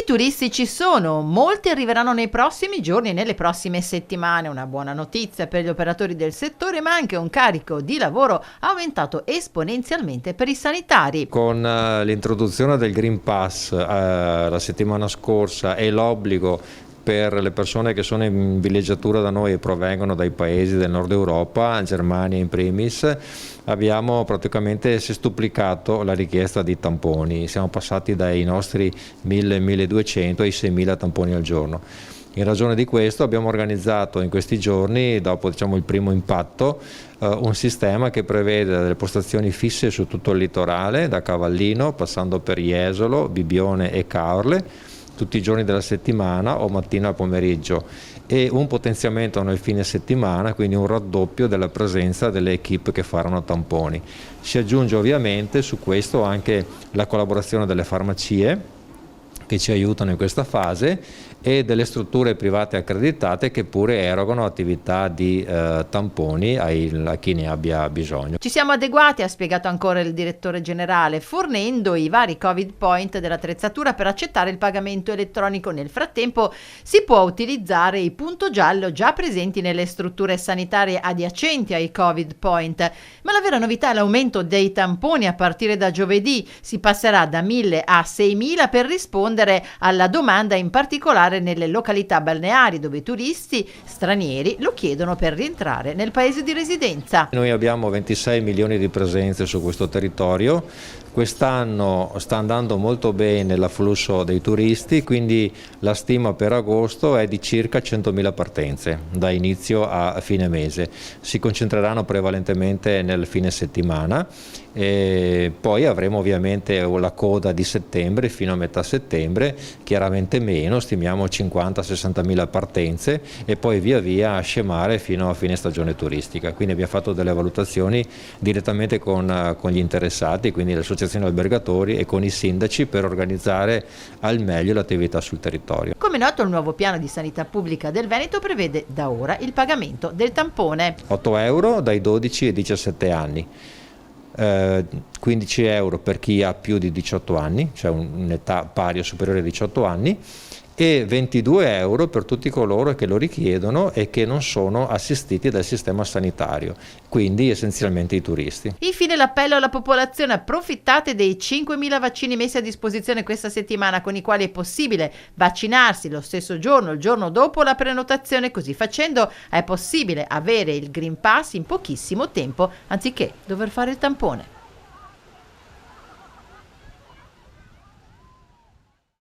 turisti ci sono, molti arriveranno nei prossimi giorni e nelle prossime settimane. Una buona notizia per gli operatori del settore, ma anche un carico di lavoro aumentato esponenzialmente per i sanitari. Con l'introduzione del Green Pass la settimana scorsa e l'obbligo per le persone che sono in villeggiatura da noi e provengono dai paesi del nord Europa, Germania in primis, abbiamo praticamente sestuplicato la richiesta di tamponi. Siamo passati dai nostri 1000-1200 ai 6000 tamponi al giorno. In ragione di questo abbiamo organizzato in questi giorni, dopo il primo impatto, un sistema che prevede delle postazioni fisse su tutto il litorale, da Cavallino passando per Jesolo, Bibione e Caorle, tutti i giorni della settimana o mattina al pomeriggio, e un potenziamento nel fine settimana, quindi un raddoppio della presenza delle equip che faranno tamponi. Si aggiunge ovviamente su questo anche la collaborazione delle farmacie che ci aiutano in questa fase e delle strutture private accreditate che pure erogano attività di tamponi a chi ne abbia bisogno. Ci siamo adeguati, ha spiegato ancora il direttore generale, fornendo i vari Covid point dell'attrezzatura per accettare il pagamento elettronico. Nel frattempo si può utilizzare i punto giallo già presenti nelle strutture sanitarie adiacenti ai Covid point, ma la vera novità è l'aumento dei tamponi a partire da giovedì. Si passerà da 1000 a 6000 per rispondere alla domanda, in particolare nelle località balneari dove i turisti stranieri lo chiedono per rientrare nel paese di residenza. Noi abbiamo 26 milioni di presenze su questo territorio. Quest'anno sta andando molto bene l'afflusso dei turisti, quindi la stima per agosto è di circa 100.000 partenze da inizio a fine mese. Si concentreranno prevalentemente nel fine settimana e poi avremo ovviamente la coda di settembre fino a metà settembre, chiaramente meno, stimiamo 50-60.000 partenze, e poi via via a scemare fino a fine stagione turistica. Quindi abbiamo fatto delle valutazioni direttamente con gli interessati, quindi le associazioni albergatori e con i sindaci, per organizzare al meglio l'attività sul territorio. Come noto, il nuovo piano di sanità pubblica del Veneto prevede da ora il pagamento del tampone. 8 euro dai 12 ai 17 anni. 15 euro per chi ha più di 18 anni, cioè un'età pari o superiore ai 18 anni, e 22 euro per tutti coloro che lo richiedono e che non sono assistiti dal sistema sanitario, quindi essenzialmente i turisti. Infine l'appello alla popolazione: approfittate dei 5.000 vaccini messi a disposizione questa settimana, con i quali è possibile vaccinarsi lo stesso giorno, il giorno dopo la prenotazione. Così facendo è possibile avere il Green Pass in pochissimo tempo, anziché dover fare il tampone.